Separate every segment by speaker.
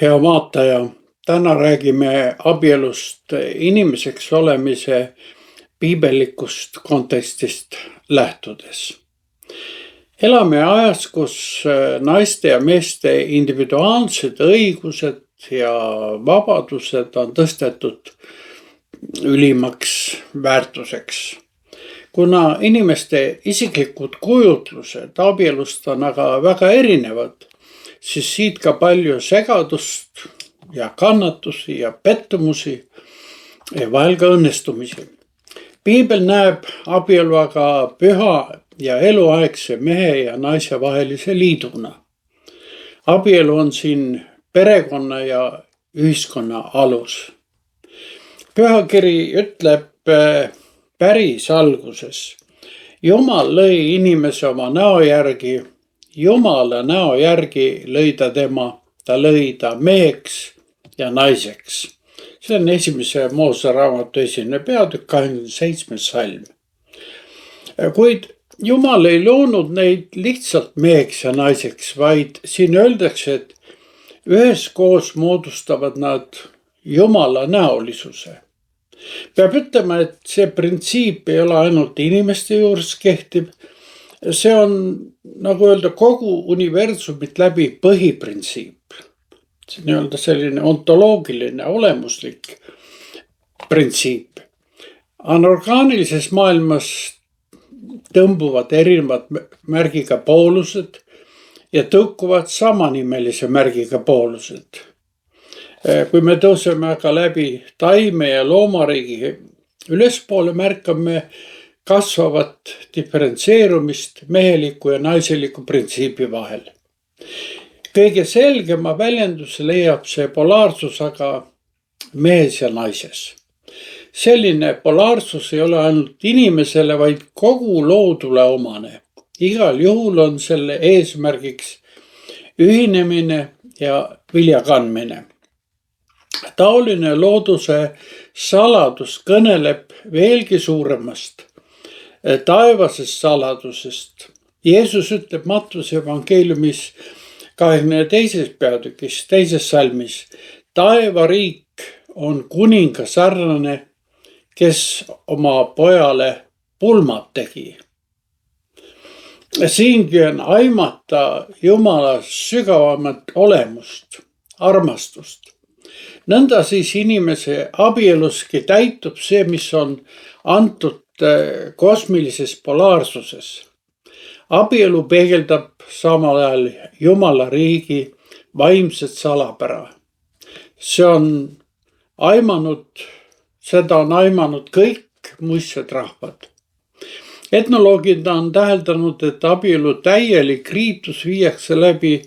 Speaker 1: Hea vaataja, täna räägime abielust inimeseks olemise piibellikust kontekstist lähtudes. Elame ajas, kus naiste ja meeste individuaalsed õigused ja vabadused on tõstetud ülimaks väärtuseks. Kuna inimeste isiklikud kujutlused abielust on aga väga erinevad, siis siit ka palju segadust ja kannatusi ja pettumusi ja vahel ka õnnestumisi. Piibel näeb abielu aga püha ja eluaegse mehe ja naise vahelise liiduna. Abielu on siin perekonna ja ühiskonna alus. Pühakiri ütleb päris alguses: Jumal lõi inimese oma näo järgi, Jumala näo järgi lõi ta tema, ta lõi ta meheks ja naiseks. See on 1. Moose raamatu 1. peatükk 27. salm. Kuid Jumal ei loonud neid lihtsalt meheks ja naiseks, vaid siin öeldakse, et üheskoos moodustavad nad Jumala näolisuse. Peab ütlema, et see printsiip ei ole ainult inimeste juures kehtiv. See on, nagu öelda, kogu universumit läbi põhiprintsiip. See on selline ontoloogiline, olemuslik printsiip. Anorgaanilises maailmas tõmbuvad erinevad märgiga poolused ja tõukuvad samanimelise märgiga poolused. Kui me tõuseme aga läbi taime ja loomariigi ülespoole, märkame kasvavat diferentseerumist meheliku ja naiseliku printsiibi vahel. Kõige selgema väljenduse leiab see polaarsus aga mehes ja naises. Selline polaarsus ei ole ainult inimesele, vaid kogu loodule omane. Igal juhul on selle eesmärgiks ühinemine ja vilja kandmine. Taoline looduse saladus kõneleb veelgi suuremast taevasest saladusest. Jeesus ütleb Mattuse evangeeliumis 22. peatükis 2. salmis: taevariik on kuninga sarnane, kes oma pojale pulmad tegi. Siingi on aimata Jumala sügavamat olemust, armastust. Nõnda siis inimese abieluski täitub see, mis on antud kosmilises polaarsuses. Abielu peegeldab samal ajal Jumala riigi vaimset salapära. Seda on aimanud kõik muistsed rahvad. Etnoloogid on täheldanud, et abielu täielik riitus viiakse läbi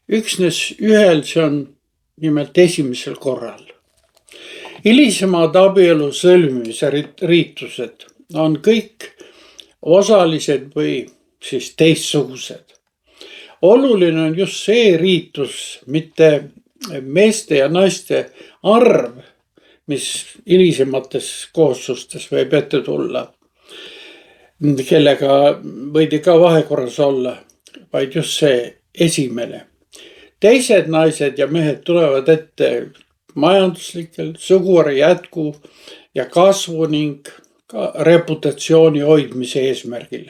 Speaker 1: üksnes ühel, see on nimelt esimesel korral. Hilisemad abielu sõlmimise riitused on kõik osalised või siis teistsugused. Oluline on just see riitus, mitte meeste ja naiste arv, mis hilisemates kooslustes võib ette tulla, kellega võidi ka vahekorras olla, vaid just see esimene. Teised naised ja mehed tulevad ette majanduslikel, suguharu jätku ja kasvu ning ka reputatsiooni hoidmise eesmärgil.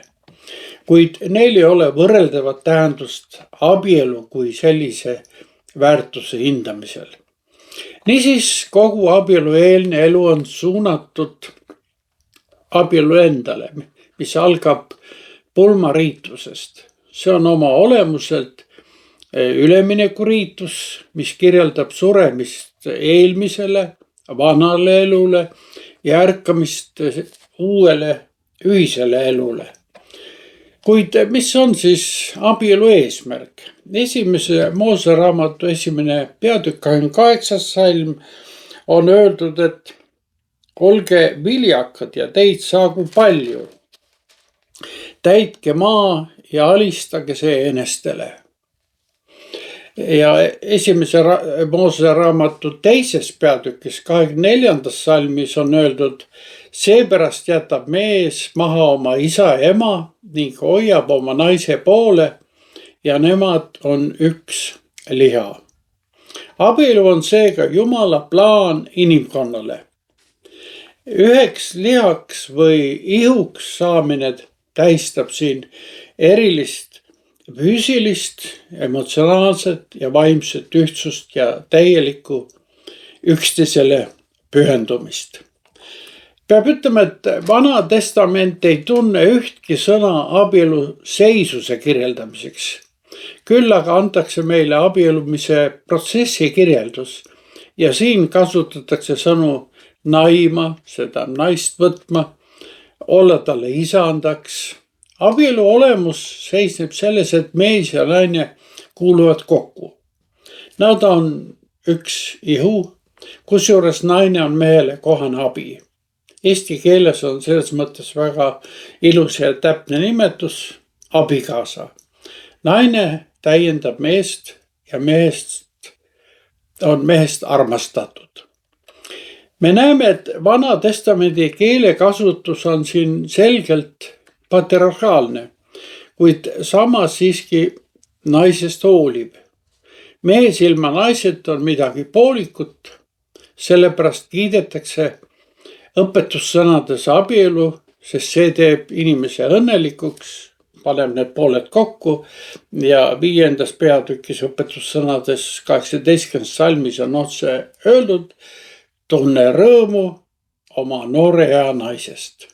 Speaker 1: Kuid neil ei ole võrreldavat tähendust abielu kui sellise väärtuse hindamisel. Niisiis kogu abielu eelne elu on suunatud abielu endale, mis algab pulmariitusest. See on oma olemuselt üleminekuriitus, mis kirjeldab suremist eelmisele, vanale elule ja ärkamist uuele ühisele elule. Kuid mis on siis abielu eesmärk? 1. Moose raamatu 1. peatükk 28. salm on öeldud, et olge viljakad ja teid saagu palju. Täitke maa ja alistage see enestele. Ja 1. Moose raamatu 2. peatükis 24. salmis on öeldud: seepärast jätab mees maha oma isa ja ema ning hoiab oma naise poole ja nemad on üks liha. Abielu on seega Jumala plaan inimkonnale. Üheks lihaks või ihuks saamine tähistab siin erilist füüsilist, emotsionaalset ja vaimset ühtsust ja täielikku üksteisele pühendumist. Peab ütlema, et Vana Testament ei tunne ühtki sõna abielu seisuse kirjeldamiseks. Küll aga antakse meile abiellumise protsessi kirjeldus ja siin kasutatakse sõnu naima, seda naist võtma, olla talle isandaks. Abielu olemus seisneb selles, et mees ja naine kuuluvad kokku. Nad on üks ihu, kusjuures naine on mehele kohane abi. Eesti keeles on selles mõttes väga ilus ja täpne nimetus abikaasa. Naine täiendab meest ja on mehest armastatud. Me näeme, et Vana Testamendi keelekasutus on siin selgelt patriarhaalne, kuid samas siiski naisest hooliv. Mees ilma naiseta on midagi poolikut, sellepärast kiidetakse õpetussõnades abielu, sest see teeb inimese õnnelikuks, paneb need pooled kokku ja 5. peatükis õpetussõnades 18. salmis on otse öeldud: tunne rõõmu oma noore ea naisest.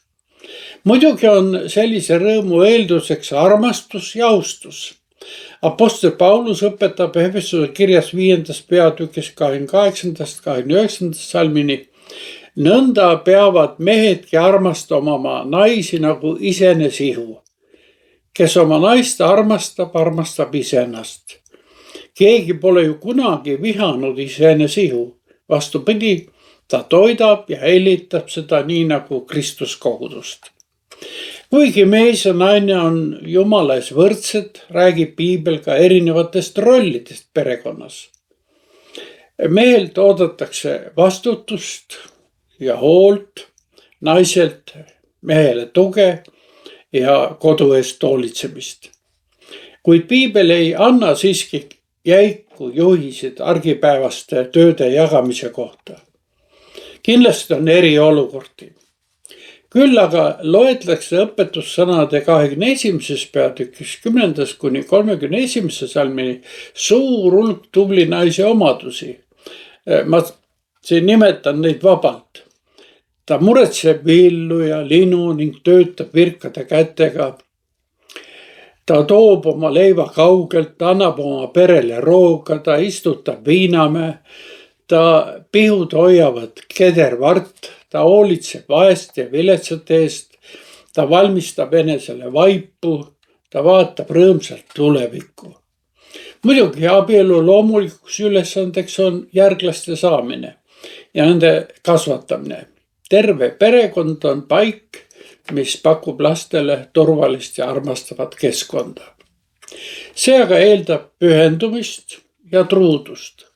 Speaker 1: Muidugi on sellise rõõmu eelduseks armastus ja austus. Apostel Paulus õpetab Efesuse kirjas 5. peatükis 28-29 salmini: nõnda peavad mehedki armastama oma naisi nagu iseenese ihu. Kes oma naist armastab, armastab iseennast. Keegi pole ju kunagi vihanud iseenese ihu. Vastupidi, ta toidab ja hellitab seda nii nagu Kristus kogudust. Kuigi mees ja naine on Jumala ees võrdsed, räägib piibel ka erinevatest rollidest perekonnas. Mehelt oodatakse vastutust ja hoolt, naiselt mehele tuge ja kodu eest hoolitsemist. Kuid piibel ei anna siiski jäiku juhiseid argipäevaste tööde jagamise kohta. Kindlasti on eriolukordi. Küll aga loetakse õpetussõnade 21. peatükis 10-31 salmini suur hulk tubli naise omadusi. Ma siin nimetan neid vabalt. Ta muretseb villu ja linu ning töötab virkade kätega. Ta toob oma leiva kaugelt, annab oma perele rooga, ta istutab viinamäe, ta pihud hoiavad kedervart, ta hoolitseb vaeste ja viletsate eest, ta valmistab enesele vaipu, ta vaatab rõõmsalt tulevikku. Muidugi abielu loomulikuks ülesandeks on järglaste saamine ja nende kasvatamine. Terve perekond on paik, mis pakub lastele turvalist ja armastavat keskkonda. See aga eeldab pühendumist ja truudust.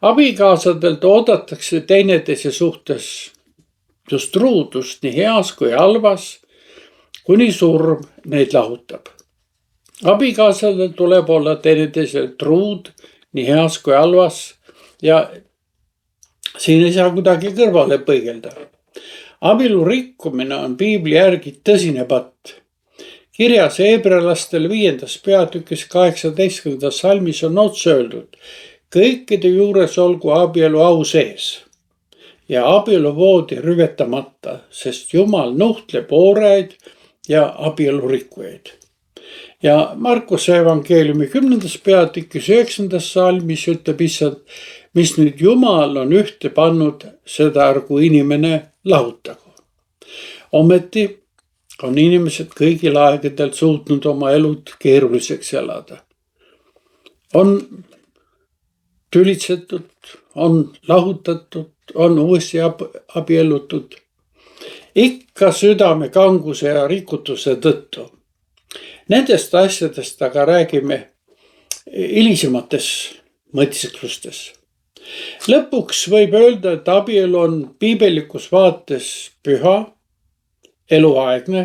Speaker 1: Abikaasadelt oodatakse teineteise suhtes just truudust nii heas kui halvas, kuni surm neid lahutab. Abikaasadel tuleb olla teineteisel truud nii heas kui halvas ja siin ei saa kuidagi kõrvale põigelda. Abielu rikkumine on piibli järgi tõsine patt. Kirjas heebrealastele 5. peatükis 18. salmis on otse öeldud: kõikide juures olgu abielu au sees ja abieluvoodi rüvetamata, sest Jumal nuhtleb ooreid ja abielu rikkujaid. Ja Markuse evangeeliumi 10. peatükis 9. salmis ütleb issand: mis nüüd Jumal on ühte pannud, seda ärgu inimene lahutagu. Ometi on inimesed kõigil aegadel suutnud oma elud keeruliseks elada. On tülitsetud, on lahutatud, on uuesti abiellutud. Ikka südame kanguse ja rikutuse tõttu. Nendest asjadest aga räägime hilisemates mõtisklustes. Lõpuks võib öelda, et abielu on piibellikus vaates püha, eluaegne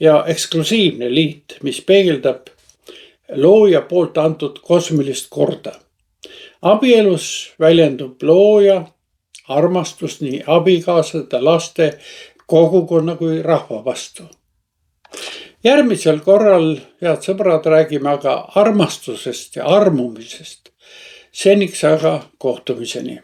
Speaker 1: ja eksklusiivne liit, mis peegeldab looja poolt antud kosmilist korda. Abielus väljendub looja armastus nii abikaasade, laste, kogukonna kui rahva vastu. Järgmisel korral, head sõbrad, räägime aga armastusest ja armumisest. Seniks aga kohtumiseni.